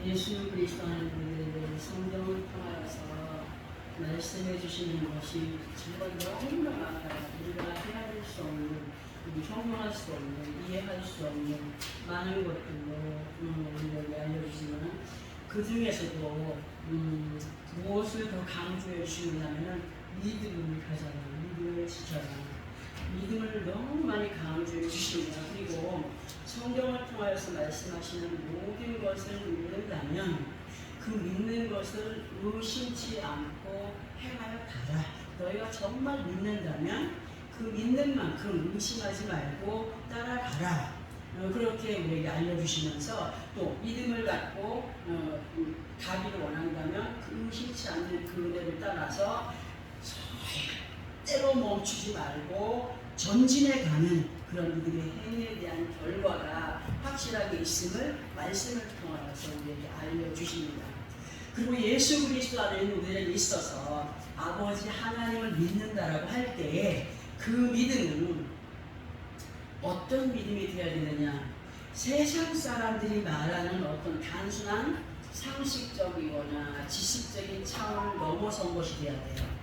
예수 그리스도 하나님의 성경을 통하여서 말씀해 주시는 것이 정말 너무나 우리가 헤아릴 수 없는, 형용할 수 없는, 이해할 수 없는 많은 것들로 우리에게 알려주시면 그 중에서도 무엇을 더 강조해 주시냐면 믿음을 가져라, 믿음을 지켜라. 믿음을 너무 많이 강조해 주십니다. 그리고 성경을 통하여서 말씀하시는 모든 것을 믿는다면 그 믿는 것을 의심치 않고 행하여 가라. 너희가 정말 믿는다면 그 믿는 만큼 의심하지 말고 따라가라. 그렇게 우리에게 알려주시면서 또 믿음을 갖고 가기를 원한다면 그 의심치 않는 그 은혜를 따라서 절대로 멈추지 말고 전진해 가는 그런 믿음의 행위에 대한 결과가 확실하게 있음을 말씀을 통하여서 우리에게 알려주십니다. 그리고 예수 그리스도 안에 있는 우리에게 있어서 아버지 하나님을 믿는다라고 할 때에 그 믿음은 어떤 믿음이 되어야 되느냐? 세상 사람들이 말하는 어떤 단순한 상식적이거나 지식적인 차원을 넘어선 것이 되어야 돼요.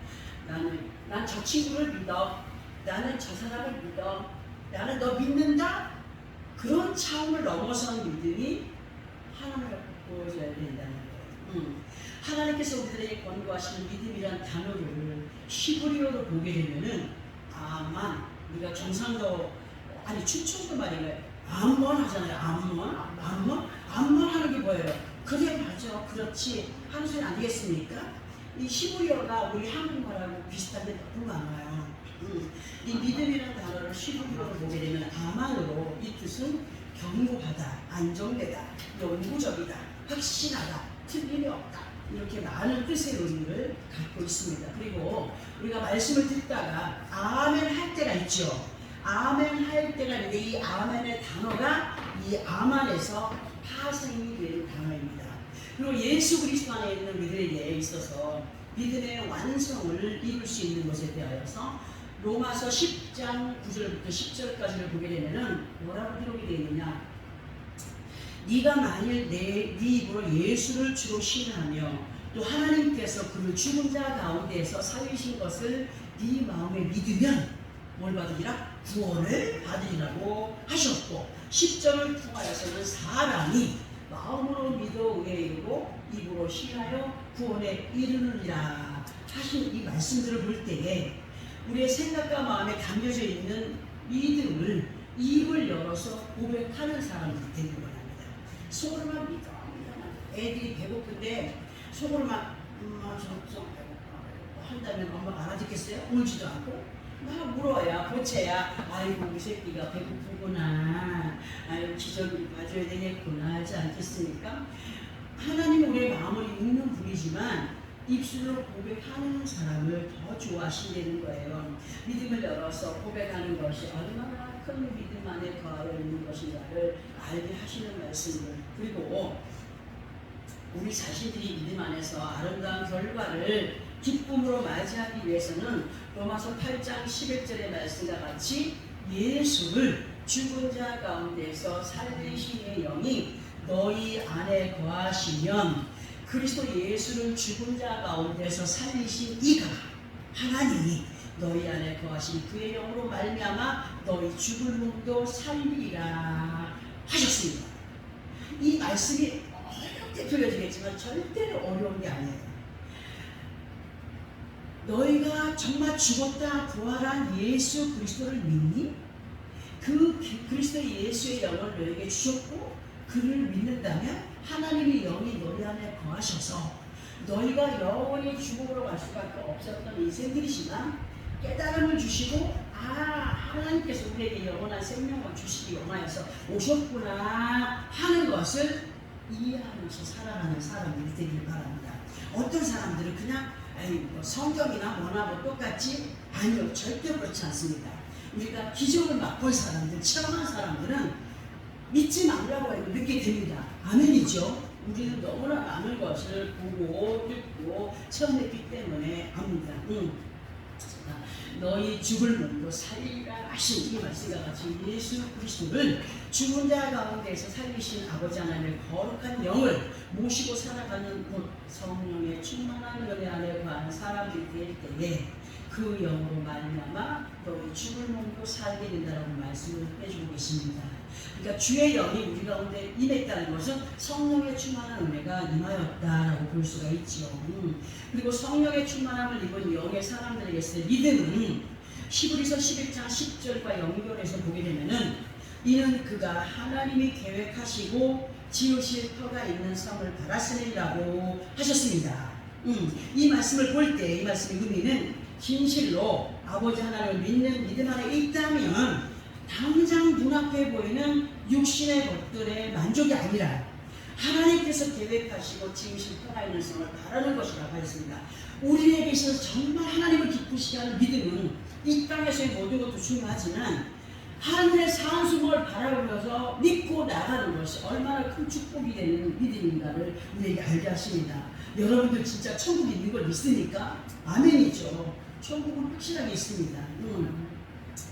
난 저 친구를 믿어. 나는 저 사람을 믿어. 나는 너 믿는다? 그런 차원을 넘어선 믿음이 하나님을 보여줘야 된다는 거예요. 하나님께서 우리들에게 권고하시는 믿음이란 단어를 히브리어로 보게 되면은 아만, 우리가 경상도 아니 충청도 말이에요. 암만 하잖아요. 암만 하는 게 뭐예요? 그래 맞아, 그렇지 하는 소리 아니겠습니까? 이 히브리어가 우리 한국말하고 비슷한데 너무 많아요. 이 믿음이라는 단어를 히브리어로 보게 되면 아만으로 이 뜻은 견고하다, 안정되다, 영구적이다, 확신하다, 틀림이 없다, 이렇게 많은 뜻의 의미를 갖고 있습니다. 그리고 우리가 말씀을 듣다가 아멘 할 때가 있죠. 아멘 할 때가 있는데 이 아멘의 단어가 이 아만에서 파생이 되는 단어입니다. 그리고 예수 그리스도 안에 있는 우리들에게 있어서 믿음의 완성을 이룰 수 있는 것에 대하여서 로마서 10장 9절부터 10절까지를 보게 되면은 뭐라고 기록이 되어 있느냐? 네가 만일 네 입으로 예수를 주로 신하며 또 하나님께서 그를 죽은 자 가운데에서 살리신 것을 네 마음에 믿으면 뭘 받으리라? 구원을 받으리라고 하셨고, 10절을 통하여서는 사람이 마음으로 믿어 의에 이르고 입으로 신하여 구원에 이르느니라 하신 이 말씀들을 볼 때에 우리의 생각과 마음에 담겨져 있는 믿음을 입을 열어서 고백하는 사람들이 되는 거랍니다. 속으로만 믿어. 애들이 배고픈데 속으로만 엄마 좀 배고파 한다면 엄마가 알아듣겠어요? 울지도 않고 막 물어야 보채야 아이고 우리 새끼가 배고프구나, 아이고 기저귀 봐줘야 되겠구나 하지 않겠습니까? 하나님은 우리의 마음을 읽는 분이지만 입술로 고백하는 사람을 더 좋아하신다는 거예요. 믿음을 열어서 고백하는 것이 얼마나 큰 믿음 안에 거하여 있는 것인가를 알게 하시는 말씀들, 그리고 우리 자신들이 믿음 안에서 아름다운 결과를 기쁨으로 맞이하기 위해서는 로마서 8장 11절의 말씀과 같이 예수를 죽은 자 가운데서 살리시는 영이 너희 안에 거하시면, 그리스도 예수를 죽은 자 가운데서 살리신 이가 하나님이 너희 안에 거하신 그의 영으로 말미암아 너희 죽을 몸도 살리리라 하셨습니다. 이 말씀이 어렵게 표현되겠지만 절대로 어려운 게 아니에요. 너희가 정말 죽었다 부활한 예수 그리스도를 믿니? 그 그리스도 예수의 영을 너에게 주셨고 그를 믿는다면 하나님의 영이 너희 안에 거하셔서 너희가 영원히 죽음으로 갈 수밖에 없었던 인생들이지만 깨달음을 주시고 하나님께서 우리에게 영원한 생명을 주시기 원하여서 오셨구나 하는 것을 이해하면서 살아가는 사람들이 되길 바랍니다. 어떤 사람들은 그냥 성경이나 뭐나 뭐 똑같지? 아니요, 절대 그렇지 않습니다. 우리가 기적을 맛본 사람들, 체험한 사람들은 믿지 말라고 해도 믿게 됩니다. 아멘이죠? 우리는 너무나 많은 것을 보고 듣고 체험했기 때문에 압니다. 너희 죽을 몸도 살리라 하신 이 말씀과 같이 예수 그리스도를 죽은 자 가운데서 살리신 아버지 하나님의 거룩한 영을 모시고 살아가는 곳, 성령의 충만한 은혜 안에 거하는 사람들이 될 때에 그 영으로 말미암아 너희 죽을 몸도 살게 된다라고 말씀을 해주고 계십니다. 그러니까 주의 영이 우리 가운데 임했다는 것은 성령의 충만한 은혜가 임하였다라고 볼 수가 있죠. 그리고 성령의 충만함을 입은 영의 사람들에게서 믿음은 히브리서 11장 10절과 연결해서 보게 되면은 이는 그가 하나님이 계획하시고 지으실 터가 있는 성을 받았으리라고 하셨습니다. 이 말씀을 볼 때 이 말씀의 의미는 진실로 아버지 하나님을 믿는 믿음 안에 있다면 당장 눈앞에 보이는 육신의 것들의 만족이 아니라 하나님께서 계획하시고 지으실 터가 있는 성을 바라는 것이라고 하였습니다. 우리에게 있어서 정말 하나님을 기쁘시게 하는 믿음은 이 땅에서의 모든 것도 중요하지만 하늘의 산수목을 바라보면서 믿고 나가는 것이 얼마나 큰 축복이 되는 믿음인가를 우리에게 알게 하십니다. 여러분들 진짜 천국이 있는 걸 믿습니까? 아멘이죠. 천국은 확실하게 있습니다. 자,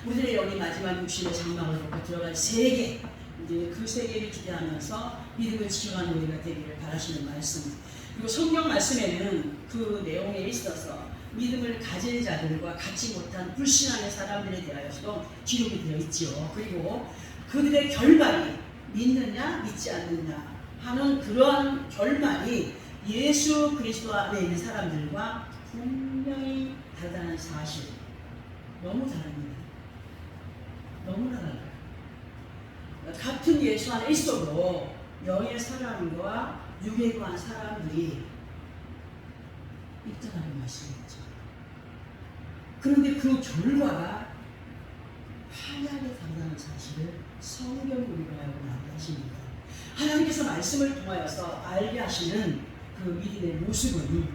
우리들의 영이 마지막 육신의 장막을 벗고 들어갈 세계, 이제 그 세계를 기대하면서 믿음을 지켜가는 우리가 되기를 바라시는 말씀. 그리고 성경 말씀에는 그 내용에 있어서 믿음을 가진 자들과 갖지 못한 불신앙의 사람들에 대하여서도 기록이 되어 있죠. 그리고 그들의 결말이 믿느냐 믿지 않느냐 하는 그러한 결말이 예수 그리스도 안에 있는 사람들과 분명히 다르다는 사실. 너무 다릅니다. 너무나 달라요. 같은 예수 안에 있어도 영의 사람과 육에 관한 사람들이 있다는 말씀이죠. 그런데 그 결과가 하나하게 다르다는 사실을 성경이 우리가 알고 나게 하십니다. 하나님께서 말씀을 통하여서 알게 하시는 그 믿음의 모습은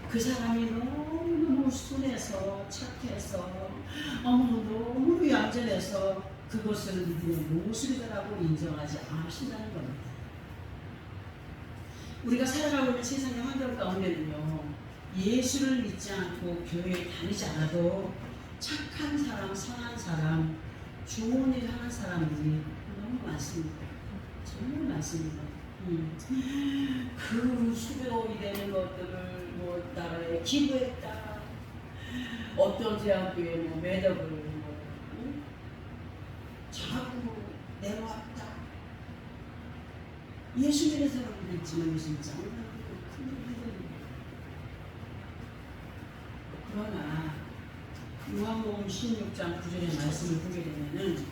그 사람이 너무너무 순해서 착해서 너무 얌전해서 그것을 믿음의 모습이라고 인정하지 않으신다는 겁니다. 우리가 살아가고 있는 세상의 환경 가운데는요, 예수를 믿지 않고 교회에 다니지 않아도 착한 사람, 선한 사람, 좋은 일 하는 사람들이 너무 많습니다. 정말 많습니다. 그 수고이 되는 것들을 뭐 나라에 기부했다. 어떤 대학교에 뭐 매덕을 자꾸 내놓았다. 예수 믿는 사람들이 있지만 진짜 그러나 요한복음 16장 9절의 말씀을 보게 되면은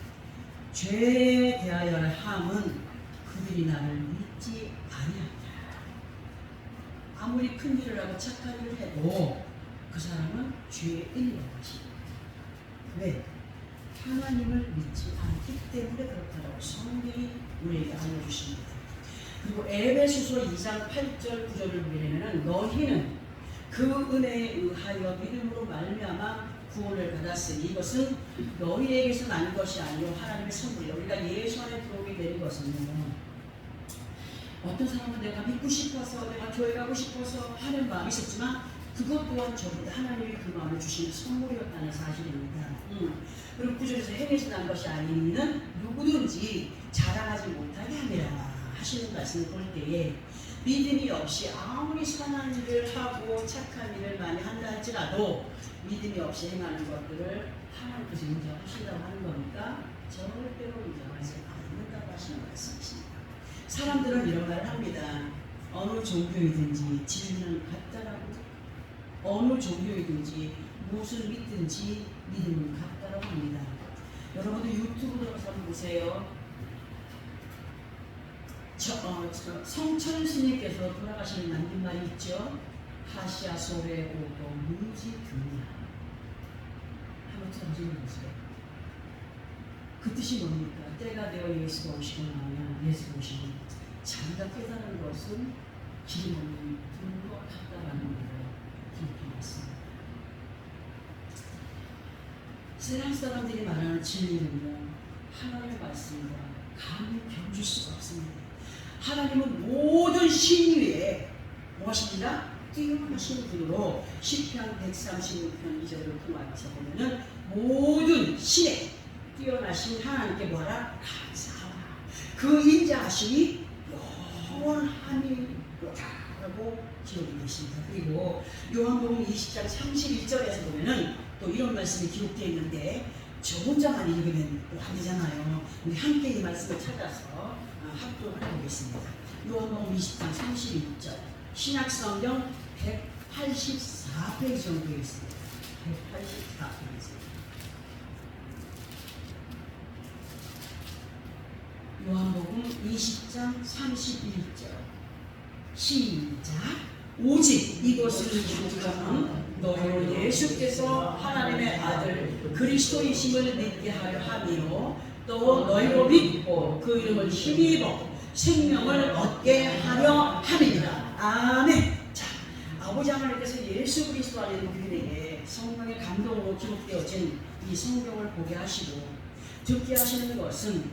죄에 대하여 함은 그들이 나를 믿지 아니한다. 아무리 큰 일을 하고 착한 일을 해도 그 사람은 죄에 있는 것이. 왜? 하나님을 믿지 않기 때문에 그렇다고 성경이 우리에게 알려주십니다. 그리고 에베소서 2장 8절 9절을 보게 되면은 너희는 그 은혜에 의하여 믿음으로 말미암아 구원을 받았으니 이것은 너희에게서 난 것이 아니요 하나님의 선물이요. 우리가 예수 안에 들어오게 되는 것은 어떤 사람은 내가 믿고 싶어서 내가 교회 가고 싶어서 하는 마음이 있었지만 그것 또한 저보다 하나님이 그 마음을 주신 선물이었다는 사실입니다. 그리고 구절에서 행해서 난 것이 아니니는 누구든지 자랑하지 못하게 함이라 하시는 말씀을 볼 때에 믿음이 없이 아무리 선한 일을 하고 착한 일을 많이 한다 할지라도 믿음이 없이 행하는 것들을 하나님께서 인정하신다고 하는 겁니까? 절대로 인정하지 않는다고 하시는 말씀이십니다. 사람들은 이런 말을 합니다. 어느 종교이든지 진리는 같다라고, 어느 종교이든지 무엇을 믿든지 믿음은 같다라고 합니다. 여러분도 유튜브 들어가서 한번 보세요. 성철 스님께서 돌아가시는 남긴 말이 있죠. 하시아 소래 오도 무지 듣냐. 한번 들어보세요. 그 뜻이 뭡니까? 때가 되어 예수가 오시고 나면 예수가 오시면 자기가 깨달은 것은 길이 없는 불과 같다라는 것을 기록해놨습니다. 세상 사람들이 말하는 진리는요, 하나님의 말씀과 감히 견줄 수가 없습니다. 하나님은 모든 신 위에 무엇입니다? 뛰어나신 분으로 시편 136편 2절을 통해서 보면은 모든 신에 뛰어나신 하나님께 뭐하라? 감사하라. 그 인자하심이 영원하니로다라고 기록이 되십니다. 그리고 요한복음 20장 31절에서 보면은 또 이런 말씀이 기록되어 있는데 저 혼자만 읽으면 안 되잖아요. 우리 함께 이 말씀을 찾아서 합독을 해보겠습니다. 요한복음 20장 31절 신약성경 184페이지 정도 되어 있습니다. 184페이지. 요한복음 20장 31절 시작. 오직 이것을 주장은 너희로 예수께서 하나님의 아들 그리스도이심을 믿게 하려 함이요 또 너희로 믿고 그 이름을 힘입어 생명을 얻게 하려 함이니라. 아멘. 자, 아버지 하나님께서 예수 그리스도 안에 있는 우리에게 성령의 감동으로 기록되어진 이 성경을 보게 하시고 듣게 하시는 것은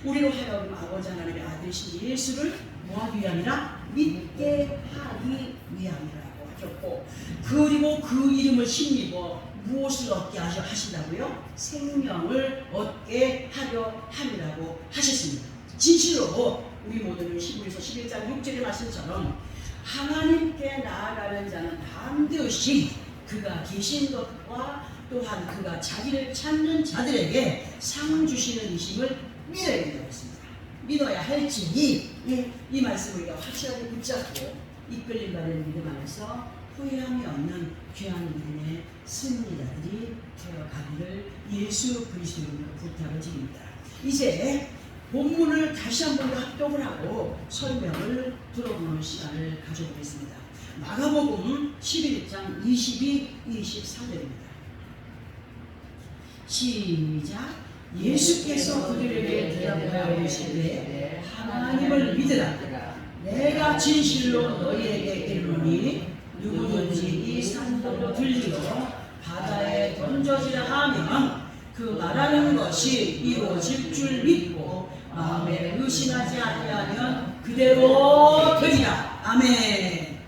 우리로 하여금 아버지 하나님의 아들이신 예수를 뭐하기 위함이라? 믿게 하기 위함이라고 하셨고, 그리고 그 이름을 힘입어 무엇을 얻게 하신다고요? 생명을 얻게 하려 함이라고 하셨습니다. 진실로 우리 모두는 히브리서 11장 6절의 말씀처럼 하나님께 나아가는 자는 반드시 그가 계신 것과 또한 그가 자기를 찾는 자들에게 상 주시는 이심을 믿어야 된다고 했습니다. 믿어야 할지니 이 말씀을 우리가 확실하게 붙잡고 이끌림 받는 믿음 안에서 후회함이 없는 귀한 믿음의 승리자들이 되어가기를 예수 그리스도 이름으로 부탁을 드립니다. 이제 본문을 다시 한 번 합독을 하고 설명을 들어보는 시간을 가져보겠습니다. 마가복음 11장 22, 24절입니다. 시작. 예수께서 그들에게 대답하여 이르시되 하나님을 믿으라. 내가 진실로 너희에게 이르노니 누구든지 이 산들로 들리고 바다에 던져지라 하면 그 말하는 것이 이루어질 줄 믿고 마음에 의심하지 아니하면 그대로 되리라. 아멘.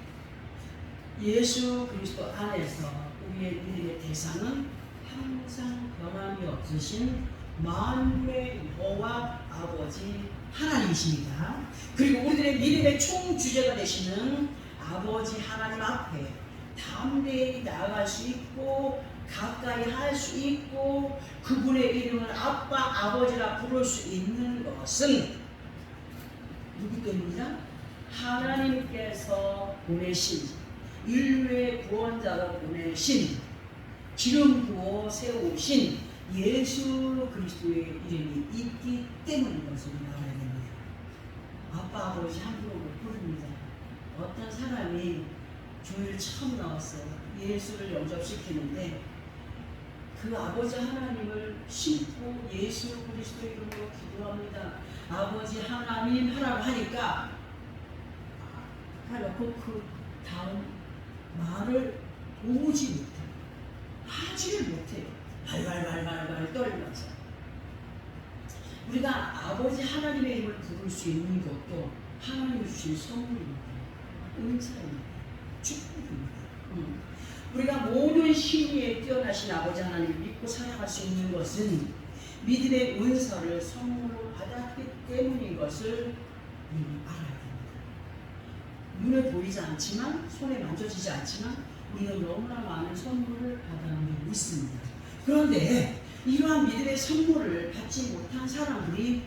예수 그리스도 안에서 우리의 믿음의 대상은 항상 변함이 없으신 만물의 여호와 아버지 하나님이십니다. 그리고 우리들의 믿음의 총주제가 되시는 아버지 하나님 앞에 담대히 나아갈 수 있고 가까이 할 수 있고 그분의 이름을 아빠 아버지라 부를 수 있는 것은 누구 때문이냐? 하나님께서 보내신 인류의 구원자가 보내신 기름 부어 세우신 예수 그리스도의 이름이 있기 때문인 것을 알아야 됩니다. 아빠 아버지 함부로 못 부릅니다. 어떤 사람이 교회를 처음 나왔어요. 예수를 영접시키는데 그 아버지 하나님을 신고 예수 그리스도 이름으로 기도합니다. 아버지 하나님 하라고 하니까 하려고 그 다음 말을 오지 못해요. 하지를 못해요. 발발발발발 떨면서. 우리가 아버지 하나님의 이름을 부를 수 있는 것도 하나님이 주신 선물입니다. 은사입니다. 축복입니다. 우리가 모든 신위에 뛰어나신 아버지 하나님을 믿고 살아갈 수 있는 것은 믿음의 은사를 선물로 받았기 때문인 것을 알아야 됩니다. 눈에 보이지 않지만 손에 만져지지 않지만 우리는 너무나 많은 선물을 받아들이고 있습니다. 그런데 이러한 믿음의 선물을 받지 못한 사람들이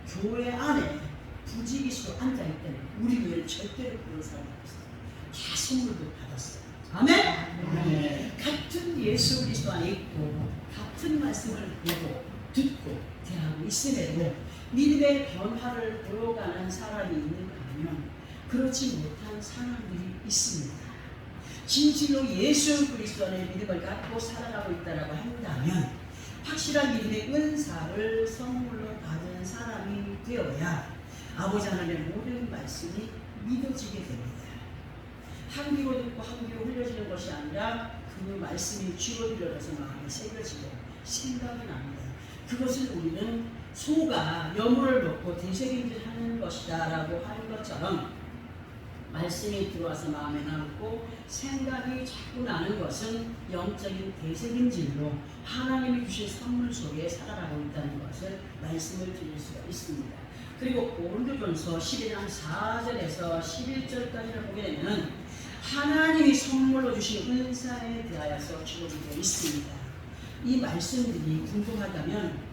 교회 안에 부지기수로 앉아있기 때문에 우리 교회를 절대로 그런 사람이 없어요. 다 선물도 받았어요. 아멘? 같은 예수 그리스도 안에 있고 같은 말씀을 보고 듣고 대하고 있음에도 믿음의 변화를 보여가는 사람이 있는가 하면 그렇지 못한 사람들이 있습니다. 진실로 예수 그리스도 안에 믿음을 갖고 살아가고 있다고 한다면 확실한 믿음의 은사를 선물로 받은 사람이 되어야 아버지 하나님의 모든 말씀이 믿어지게 됩니다. 한 귀로 듣고 한 귀로 흘려지는 것이 아니라 그 말씀이 쥐로 들어가서 마음에 새겨지고 생각이 납니다. 그것을 우리는 소가 여물을 먹고 되새김질하는 것이다 라고 하는 것처럼 말씀이 들어와서 마음에 남고 생각이 자꾸 나는 것은 영적인 대세균질로 하나님이 주신 선물 속에 살아가고 있다는 것을 말씀을 드릴 수가 있습니다. 그리고 고린도전서 12장 4절에서 11절까지를 보게 되면 하나님이 선물로 주신 은사에 대하여서 기록이 되어 있습니다. 이 말씀들이 궁금하다면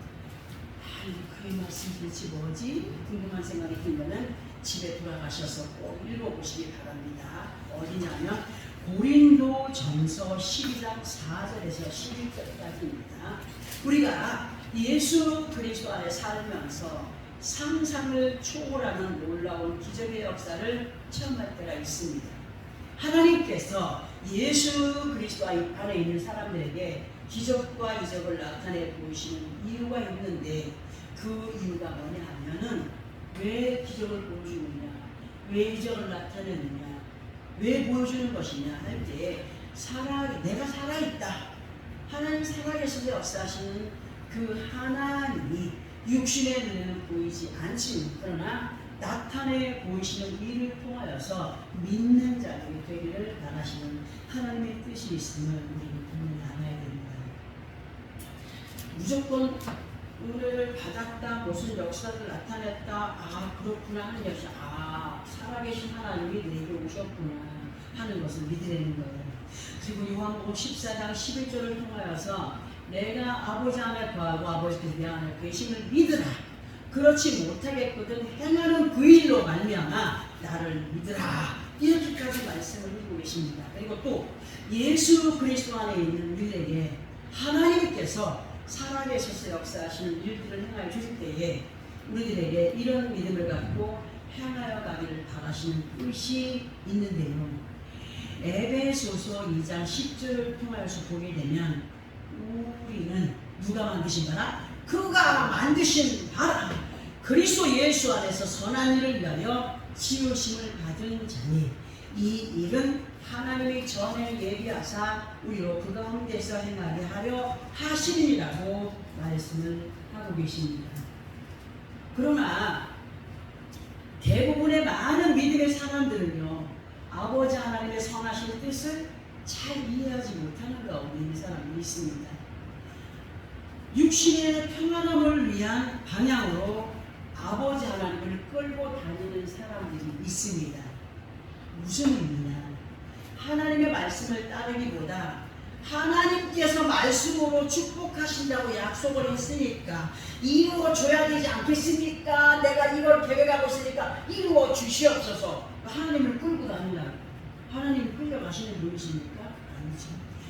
그 말씀 도대체 뭐지? 궁금한 생각이 들면 집에 돌아가셔서 꼭 읽어보시기 바랍니다. 어디냐면 고린도전서 12장 4절에서 11절까지입니다. 우리가 예수 그리스도 안에 살면서 상상을 초월하는 놀라운 기적의 역사를 체험할 때가 있습니다. 하나님께서 예수 그리스도 안에 있는 사람들에게 기적과 이적을 나타내 보이시는 이유가 있는데 그 이유가 뭐냐 하면은 왜 기적을 보여주느냐, 왜 이적을 나타내느냐, 왜 보여주는 것이냐 할 때 내가 살아있다, 하나님 살아계셔서 역사하시는 그 하나님이 육신의 눈에는 보이지 않지만 그러나 나타내 보이시는 일을 통하여서 믿는 자들이 되기를 바라시는 하나님의 뜻이 있음을 우리는 분명히 알아야 됩니다. 무조건 은혜를 받았다, 무슨 역사를 나타냈다, 그렇구나 하는 것이 살아계신 하나님이 내게 오셨구나 하는 것을 믿으려는 거예요. 그리고 요한복음 14장 11절을 통하여서 내가 아버지 안에 거하고 아버지께서 내 안에 계심을 믿으라. 그렇지 못하겠거든 행하는 그 일로 말미암아 나를 믿으라. 이렇게까지 말씀을 하고 계십니다. 그리고 또 예수 그리스도 안에 있는 우리에게 하나님께서 살아계셔서 역사하시는 일들을 행하여 주실 때에 우리들에게 이런 믿음을 갖고 행하여 가기를 바라시는 뜻이 있는데요. 에베소서 2장 10절을 통하여서 보게 되면 우리는 누가 만드신 바라? 그가 만드신 바라 그리스도 예수 안에서 선한 일을 위하여 지으심을 받은 자니 이 일은 하나님이 전에 예비하사 우리로 그 가운데서 행하게 하려 하시리라고 말씀을 하고 계십니다. 그러나 대부분의 많은 믿음의 사람들은요, 아버지 하나님의 선하신 뜻을 잘 이해하지 못하는 가운데 있는 사람이 있습니다. 육신의 평안함을 위한 방향으로 아버지 하나님을 끌고 다니는 사람들이 있습니다. 무슨 의미냐? 하나님의 말씀을 따르기보다 하나님께서 말씀으로 축복하신다고 약속을 했으니까 이루어줘야 되지 않겠습니까? 내가 이걸 계획하고 있으니까 이루어 주시옵소서. 하나님을 끌고 다니라고. 하나님을 끌려가시는 분이십니까? 아니죠.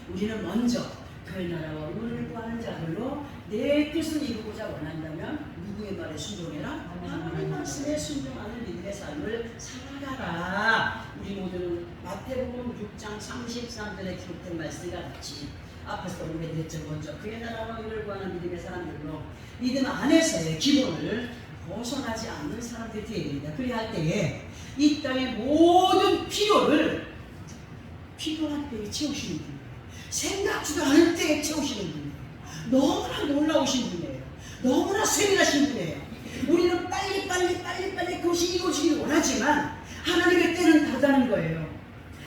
우리는 먼저 그의 나라와 의를 구하는 자들로 내 뜻을 이루고자 원한다면 누구의 말에 순종해라? 하나님 말씀에 순종하는 믿음의 삶을 살아가라. 우리 모두는 마태복음 6장 33절에 기록된 말씀과 같이 앞에서 우리가 됐죠. 먼저 그의 나라와 의를 구하는 믿음의 사람들로 믿음 안에서의 기본을 벗어나지 않는 사람들이 되어야 됩니다. 그리할 때에 이 땅의 모든 필요를 필요한 때에 채우시는 분이에요. 생각지도 않을 때에 채우시는 분이에요. 너무나 놀라우신 분이에요. 너무나 세밀하신 분이에요. 우리는 빨리 그것이 이루어지길 원하지만 하나님의 때는 다르다는 거예요.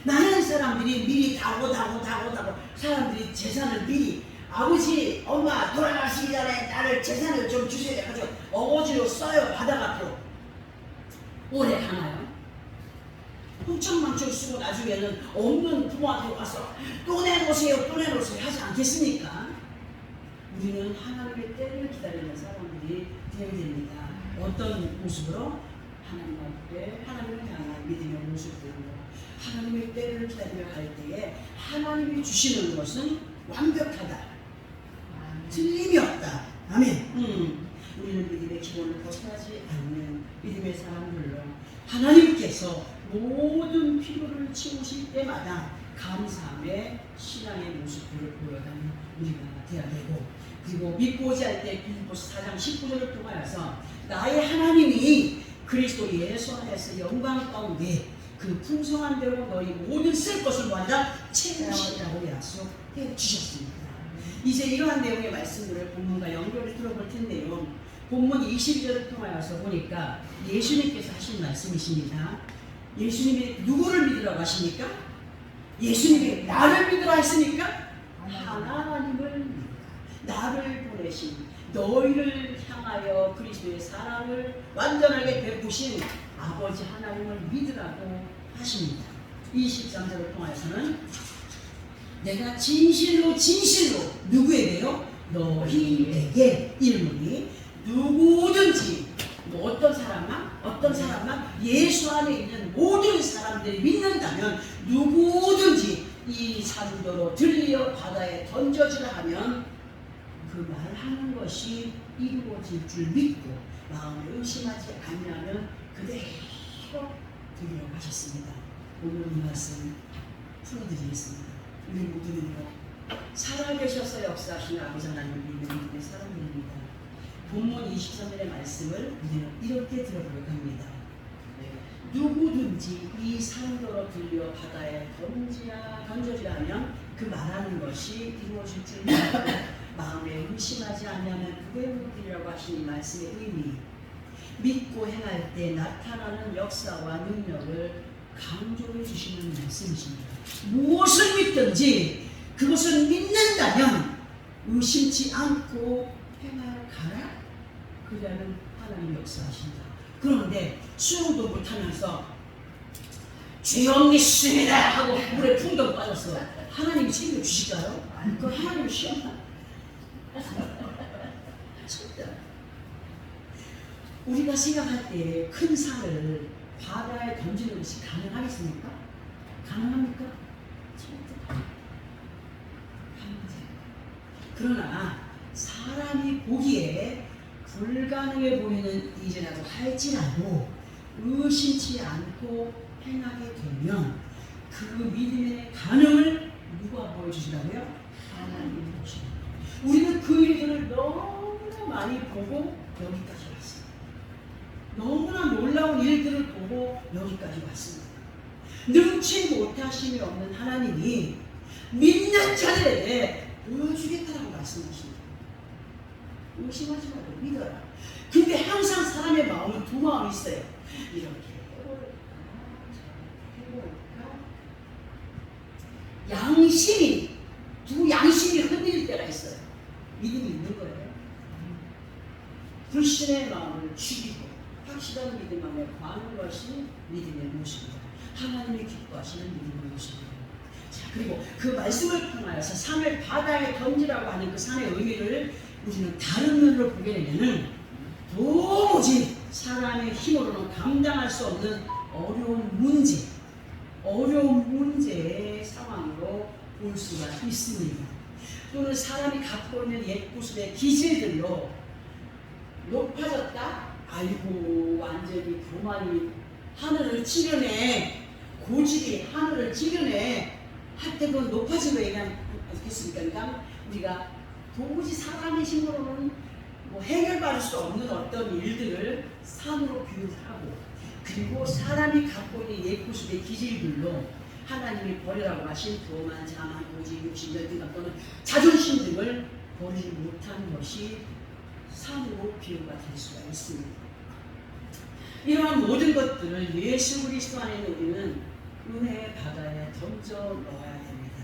많은 사람들이 미리 다고 사람들이 재산을 미리 아버지, 엄마 돌아가시기 전에 나를 재산을 좀 주셔야 돼가지고 어거지로 써요. 받아갖고 오래 가나요? 흥청망청 쓰고 나중에는 없는 부모한테 와서 또 내놓으세요 하지 않겠습니까? 우리는 하나님의 때를 기다리는 사람들이 되어야 됩니다. 어떤 모습으로? 하나님 앞에 하나님을 향한 믿음의 모습으로 하나님의 때를 기다리며 갈 때에 하나님이 주시는 것은 완벽하다, 틀림이 없다. 아멘. 우리는 믿음의 기본을 벗어나지 않는 믿음의 사람들로 하나님께서 모든 필요를 채우실 때마다 감사함의 신앙의 모습들을 보여가는 우리가 되어야 되고, 그리고 믿고 오지 할 때 빌립보서 4장 19절을 통하여서 나의 하나님이 그리스도 예수 안에서 영광 가운데 그 풍성한 대로 너희 모든 쓸 것을 모아다 채우시리라고 약속해 주셨습니다. 이제 이러한 내용의 말씀들을 본문과 연결을 들어볼 텐데요. 본문 22절을 통하여서 보니까 예수님께서 하신 말씀이십니다. 예수님이 누구를 믿으라고 하십니까? 예수님이 나를 믿으라 했습니까? 하나님을 믿으라. 나를 보내신 너희를 향하여 그리스도의 사랑을 완전하게 베푸신 아버지 하나님을 믿으라고 하십니다. 23절을 통해서는 내가 진실로 누구에게요? 너희에게 일문이 누구든지 뭐 어떤 사람만 예수 안에 있는 모든 사람들이 믿는다면 누구든지 이 산도로 들려 바다에 던져지라 하면 그 말하는 것이 이루어질 줄 믿고 마음에 의심하지 아니하면 그대로 드리려고 하셨습니다. 오늘 이 말씀 풀어드리겠습니다. 우리 모두는요, 살아계셔서 역사하시는 아버지 하나님을 믿는 믿음의 사람들입니다. 본문 23절의 말씀을 우리는 이렇게 들어보려고 합니다. 누구든지 이 산도로 들려 바다에 던져지라 하면 그 말하는 것이 이루어질 줄 믿고 마음에 의심하지 않으면 그대로 드리라고 하신 이 말씀의 의미, 믿고 행할 때 나타나는 역사와 능력을 강조해 주시는 말씀이십니다. 무엇을 믿든지 그것을 믿는다면 의심치 않고 행하가라. 그러면 하나님 역사하신다. 그런데 수영도 못하면서 주여 믿습니다 하고 물에 풍덩 빠졌어. 하나님이 챙겨주실까요? 그건 하나님 시험나. 우리가 생각할 때 큰 산을 바다에 던지는 것이 가능하겠습니까? 가능합니까? 그러나 사람이 보기에 불가능해 보이는 일이라도 할지라도 의심치 않고 행하게 되면 그 믿음의 가능을 누가 보여주시라고요? 하나님이 보십니다. 우리는 그 일들을 너무나 많이 보고 여기까지 왔습니다. 너무나 놀라운 일들을 보고 여기까지 왔습니다. 능치 못하심이 없는 하나님이 믿는 자들에게 보여주겠다라고 말씀하십니다. 의심하지 말고 믿어라. 근데 항상 사람의 마음은 두 마음이 있어요. 이렇게 해볼까? 양심이 흔들릴 때가 있어요. 믿음이 있는 거예요. 불신의 마음을 죽이고 확실한 믿음 안에 과하는 것이 믿음의 모습입니다. 하나님이 기뻐하시는 믿음의 모습입니다. 자, 그리고 그 말씀을 통하여서 산을 바다에 던지라고 하는 그 산의 의미를 우리는 다른 면으로 보게 되면은 도무지 사람의 힘으로는 감당할 수 없는 어려운 문제의 상황으로 볼 수가 있습니다. 또는 사람이 갖고 있는 옛구슬의 기질들로 높아졌다? 아이고 완전히 교만이 하늘을 찌르네, 고집이 하늘을 찌르네 할 때 그건 높아진 거 얘기하겠습니까? 그러니까 우리가 도무지 사람의 힘으로는 뭐 해결받을 수 없는 어떤 일들을 산으로 비유하고, 그리고 사람이 갖고 있는 옛구슬의 기질들로 하나님이 버리라고 하신 교만, 자만, 고집, 욕심, 열등감 또는 자존심 등을 버리지 못한 것이 산으로 비유가 될 수가 있습니다. 이러한 모든 것들을 예수 그리스도 안에 있는 우리는 은혜의 바다에 던져 넣어야 됩니다.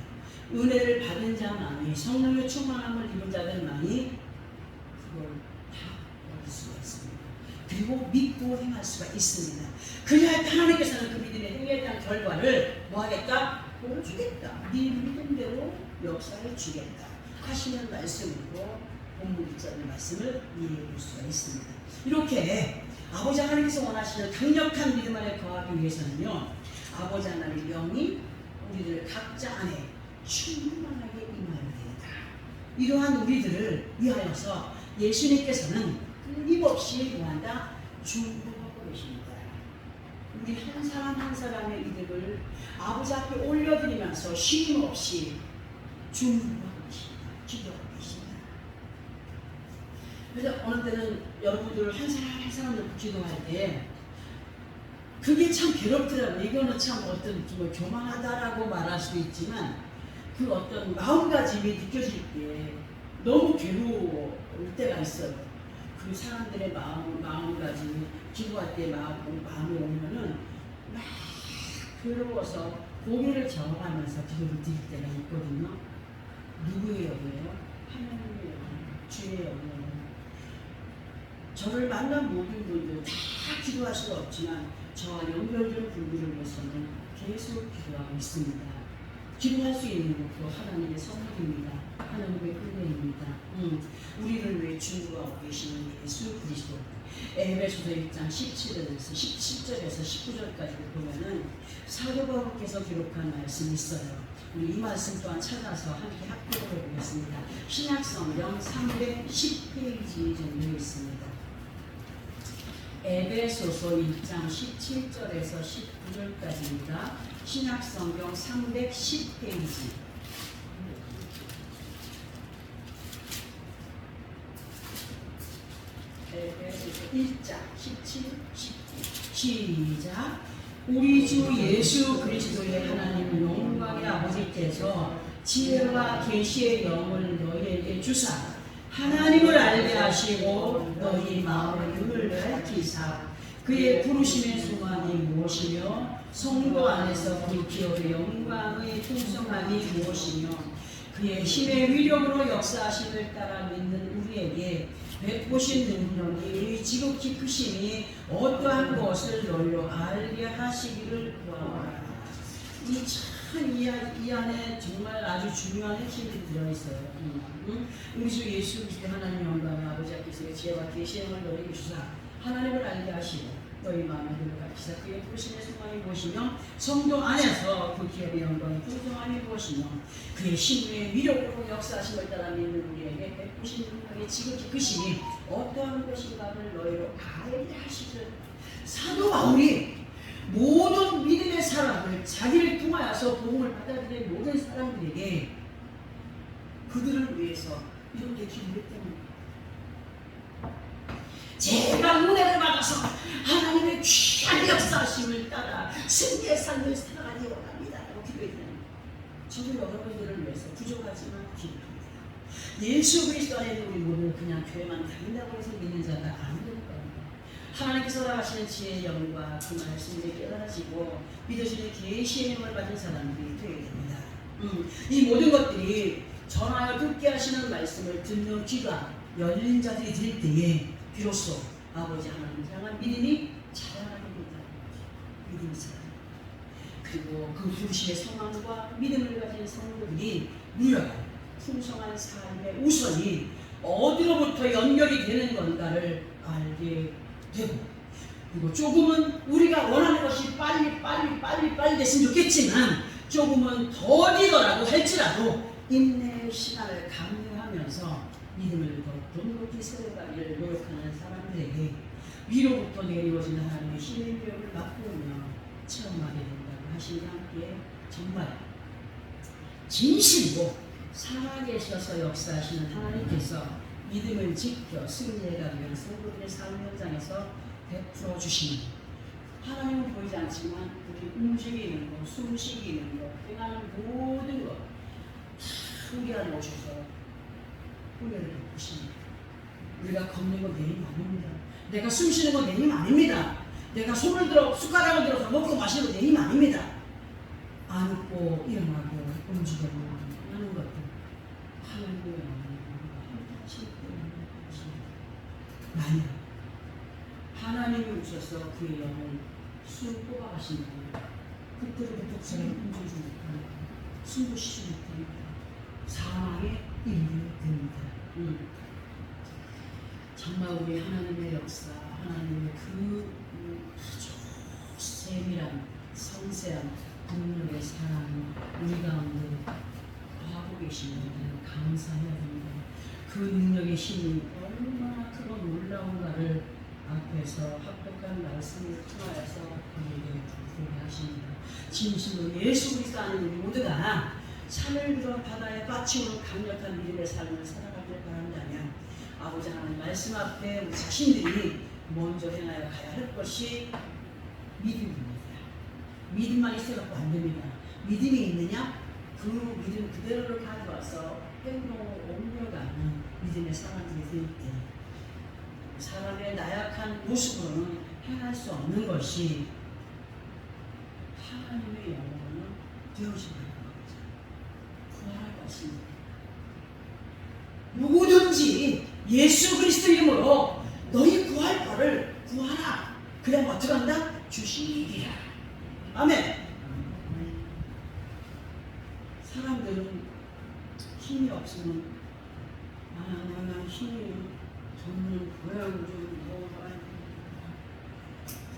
은혜를 받은 자만이, 성령의 충만함을 입은 자들만이 그걸 다 얻을 수가 있습니다. 그리고 믿고 행할 수가 있습니다. 그래야 하나님께서는 그 믿음의 행위에 대한 결과를 뭐 하겠다? 보여주겠다. 네 믿음대로 역사를 주겠다 하시는 말씀으로 본문 1절 말씀을 이해해 볼 수가 있습니다. 이렇게 아버지 하나님께서 원하시는 강력한 믿음 안에 거하기 위해서는요, 아버지 하나님의 영이 우리들 각자 안에 충만하게 임하여야 된다. 이러한 우리들을 위하여서 예수님께서는 끊임없이 뭐한다? 중보하고 계십니다. 우리 한 사람 한 사람의 이득을 아버지 앞에 올려드리면서 쉼없이 중보하고 계십니다. 기도하고 계십니다. 그래서 어느 때는 여러분들 한 사람 한 사람을 기도할 때 그게 참 괴롭더라고요. 이거는 참 어떤 좀 교만하다라고 말할 수도 있지만 그 어떤 마음가짐이 느껴질 때 너무 괴로울 때가 있어요. 그 사람들의 마음가짐이 기도할 때 마음이 오면은 막 괴로워서 고개를 저어가면서 기도를 드릴 때가 있거든요. 누구의 영이에요? 하나님의 영, 주의 영이에요. 저를 만난 모든 분들 다 기도할 수가 없지만 저와 연결된 분들을 위해서는 계속 기도하고 있습니다. 기도할 수 있는 것도 하나님의 선물입니다. 하나님의 은혜입니다. 우리를 위해 중보하고 계시는 예수 그리스도. 에베소서 1장 17절에서 19절까지 보면은 사도 바울께서 기록한 말씀이 있어요. 우리 이 말씀 또한 찾아서 함께 합독을 해보겠습니다. 신약성경 310페이지 정도에 있습니다. 에베소서 1장 17절에서 19절까지입니다. 신약성경 310페이지. 에베소서 1장 17, 19 시작. 우리 주 예수 그리스도의 하나님 영광의 아버지께서 지혜와 계시의 영을 너희에게 주사 하나님을 알게 하시고 너희 마음의 눈을 밝히사 그의 부르심의 소망이 무엇이며 성도 안에서 그 기업의 영광의 풍성함이 무엇이며 그의 힘의 위력으로 역사하심을 따라 믿는 우리에게 베푸신 능력이 지극히 크심이 어떠한 것을 너희로 알게 하시기를 구하노라. 이 안에 정말 아주 중요한 핵심이 들어있어요. 우리 주 예수 그리스도 하나님 영광의 아버지께서 지혜와 계시의 영을 너희에게 주사 하나님을 알게 하시고 너희 마음의 눈을 밝히사 그의 부르심의 소망이 무엇이며 성도 안에서 그 기업의 영광의 풍성함이 무엇이며 그의 신의 위력으로 역사하심을 따라 믿는 우리에게 베푸신 능력의 지극히 크심이 어떠한 것인가를 너희로 알게 하시기를. 사도 바울이 모든 믿음의 사람을 자기를 통하여서 복음을 받아들인 모든 사람들에게 그들을 위해서 이렇게 기도했다는 제가 은혜를 받아서 하나님의 귀한 역사하심을 따라 승리의 삶을 살아가기 원합니다. 라고 기도했다는 저도 여러분들을 위해서 부족하지만 기도합니다. 예수 그리스도 안에 우리 모두는 그냥 교회만 다닌다고 해서 믿는 자가 아니될 겁니다. 하나님께서 나가시는 지혜의 영과 그 말씀을 깨달아지고 믿어지는 계시의 영을 받은 사람들이 되게 됩니다. 이 모든 것들이 전하여 듣게 하시는 말씀을 듣는 귀가 열린 자들이 될 때에 비로소 아버지 하나님을 향한 믿음이 자라나게 된다는 거죠. 믿음이 자라나게. 그리고 그 부르심의 소망과 믿음을 가진 성도들이 누려가는 풍성한 삶의 우선이 어디로부터 연결이 되는 건가를 알게 되고, 그리고 조금은 우리가 원하는 것이 빨리 됐으면 좋겠지만 조금은 더디더라도 할지라도 인내의 시간을 강요하면서 믿음을 더 높이 세워가기를 노력하는 사람들에게 위로부터 내려오시는 하나님의 힘의 교육을 맛보며 체험하게 된다고 하시니 함께 정말 진실로 살아계셔서 역사하시는 하나님께서 믿음을 지켜 승리해가기 위한 성도들의 삶 현장에서 베풀어 주시는, 하나님은 보이지 않지만 우리 움직이는 것, 숨쉬기는 것, 행하는 모든 것 다 우리 안에 오셔서 은혜를 베푸십니다. 우리가 걷는 건 내 힘 아닙니다. 내가 숨쉬는 건 내 힘 아닙니다. 내가 손을 들어 숟가락을 들어서 먹고 마시는 건 내 힘 아닙니다. 안고 일어나고 움직이고 하는 것들 하나님의 만약 하나님이 오셔서 그의 영을 쑥 뽑아가신다면 그때부터 독사를 움직이지 못하니까 숨도 쉬지 못하니까 사망에 이르게 됩니다. 정말 우리 하나님의 역사, 하나님의 그 아주 세밀한 섬세한 능력의 사랑이 우리 가운데 하고 계시는 것을 감사해야 됩니다. 그 능력의 힘이 얼마나 크고 놀라운가를 앞에서 합독한 말씀을 통하여서 우리에게 보게 하십니다. 진실로 예수 그리스도 안에 우리 모두가 산을 들어 바다에 빠치오는 강력한 믿음의 삶을 살아가길 바란다면 아버지 하나님 말씀 앞에 우리 자신들이 먼저 행하여 가야 할 것이 믿음입니다. 믿음만 있어갖고 안 됩니다. 믿음이 있느냐? 그 믿음 그대로를 가져와서 행동으로 옮겨가는 믿음의 사람들이 될 때 사람의 나약한 모습으로는 행할 수 없는 것이 하나님의 되어진다는 겁니다. 구할 것입니다. 누구든지 예수 그리스도 이름으로 너희 구할 거를 구하라. 그럼 어떻게 한다? 주시리라. 아멘. 사람들은 힘이 없으면 나 힘이 저는 고향을 좀 먹어봐야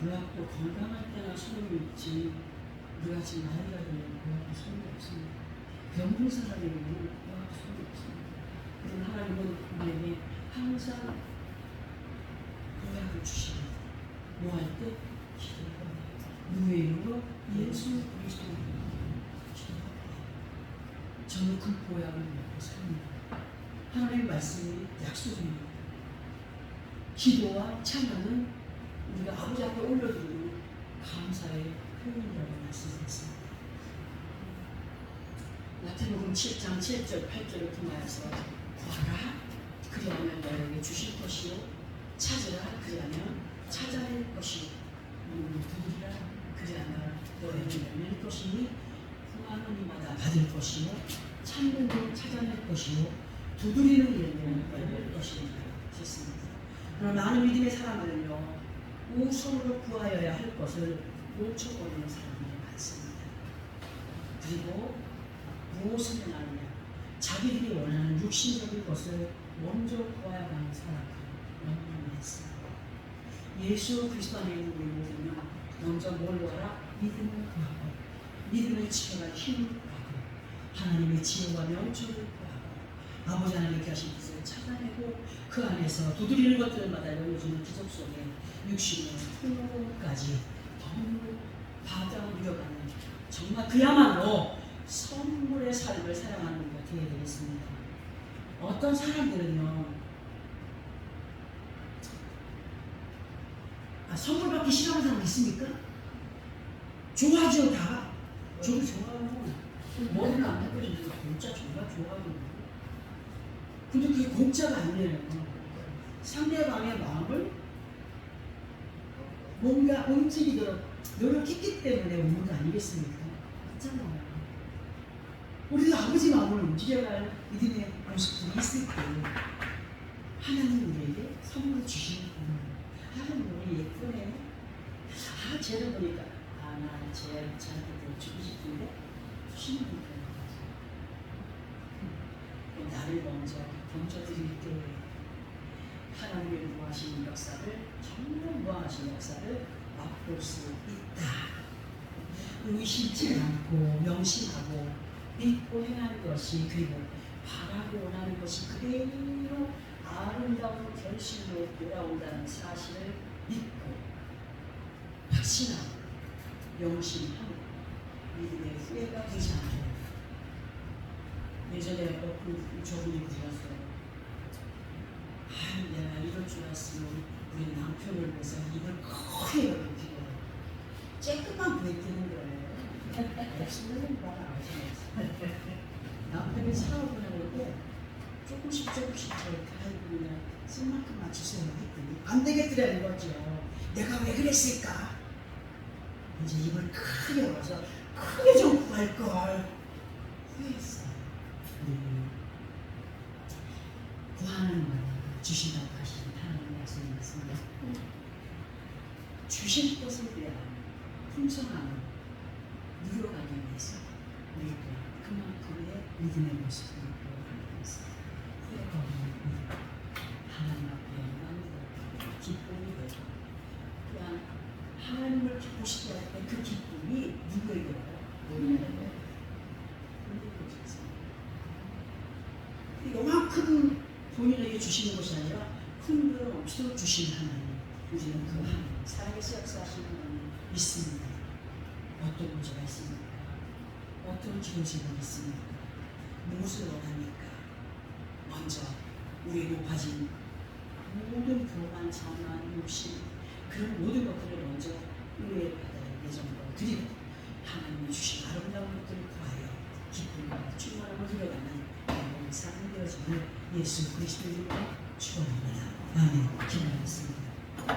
고향도 건강할 때나 소용이 있지. 우리가 지금 나이가 들면 고향도 소용이 없습니다. 병든 사람에게는 고향도 소용이 없습니다. 그러나 하나님은 우리에게 항상 고향을 주십니다. 뭐 할 때? 기도할 때. 누구의 이름으로? 예수 그리스도의 이름으로 기도할 때. 저는 그 고향을 믿고 삽니다. 하나님의 말씀이 약속입니다. 기도와 찬양은 우리가 아버지 앞에 올려드리는 감사의 표현이라고 말씀드렸습니다. 마태복음 7장 7절 8절을 통하여서 구하라 그리하면 너에게 주실 것이요 찾으라 그리하면 찾아낼 것이요 두드리라 그리하면 너에게 열릴 것이니 구하는 이마다 받을 것이요 찾는 걸 찾아낼 것이요 두드리는 일은 열릴 것이니라 했습니다. 그러나 많은 믿음의 사람들은요 우선으로 구하여야 할 것을 놓쳐버리는 사람들이 많습니다. 그리고 무엇을 행하느냐 자기들이 원하는 육신적인 것을 먼저 구하여 가는 사람들이 너무나 많습니다. 예수 그리스도 안에 있는 우리 모두는 먼저 뭘 구하라? 믿음을 구하고 믿음을 지켜갈 힘을 구하고 하나님의 지혜와 명철을 구하고 아버지 하나님께 하신 뜻을 찾아내고 그 안에서 두드리는 것들마다 열려주는 기적 속에 육신의 풍요까지 덤으로 받아 누려가는 정말 그야말로 선물의 삶을 사랑하는 것 되어야 되겠습니다. 어떤 사람들은요 선물 받기 싫어하는 사람 있습니까? 좋아하죠 다. 저도 좋아요. 머리는 안 바꿔주니까 공짜 정말 좋아하거든요. 근데 그게 공짜가 아니에요. 상대방의 마음을 뭔가 움직이도록 노력했기 때문에 오는 거 아니겠습니까? 맞잖아요. 우리도 아버지 마음을 움직여갈 믿음의 모습들이 있을 때 하나님 우리에게 선물을 주시는 거예요. 하나님 우리 예쁘네. 쟤를 보니까 쟤한테 주고 싶은데 주시는 거예요. 나를 먼저 던져드릴 때 하나님의 무하신 역사를 정말 무하신 역사를 맛볼 수 있다. 의심치 않고 명심하고 믿고 행하는 것이 그리고 바라고 원하는 것이 그대로 아름다운 결실로 돌아온다는 사실을 믿고 확신하고 명심하고 믿음의 후회가 되지 않도록 예전에 저분이 그랬어요. 내가 이럴 줄 알았으면 우리 남편을 위해서 입을 크게 열고 쬐끔만 부했다는 거예요. 없으면 말 남편이 사업을 하는데 조금씩 저렇게 하고 그냥 쓴만큼 맞추세요 했더니 안 되겠더라는 거죠. 내가 왜 그랬을까? 이제 입을 크게 열어서 크게 좀 구할 걸 후회했어요. 구하는 걸 주신다고 하시는 하나님 말씀이었습니다. 주실 것을 위한 풍성함을 누려가기 위해서 우리가 그만큼의 믿음의 모습을 보여가기 위해서 후회가 없는 하나님 앞에 영광이 기쁨이 되고 또한 하나님을 기쁘시게 할 때 그 기쁨이 누구에게 와요? 우리에게 요만큼 본인에게 주시는 것이 아니라 큰 별 없이도 주신 하나님 우리는 그 하나님 살아계시 역사하시는 하나님 믿습니다. 어떤 문제가 있습니까? 어떤 기도제목이 있습니까? 무엇을 원합니까? 먼저 우리의 높아진 모든 교만, 자만, 욕심 그런 모든 것들을 먼저 의뢰 받아야 예정으로 드리고 하나님이 주신 아름다운 것들을 구하여 기쁨과 충만함을 누려가는 삶이 되어지는 예수 그리스도 이름으로 축원합니다. 아멘. 기도하겠습니다.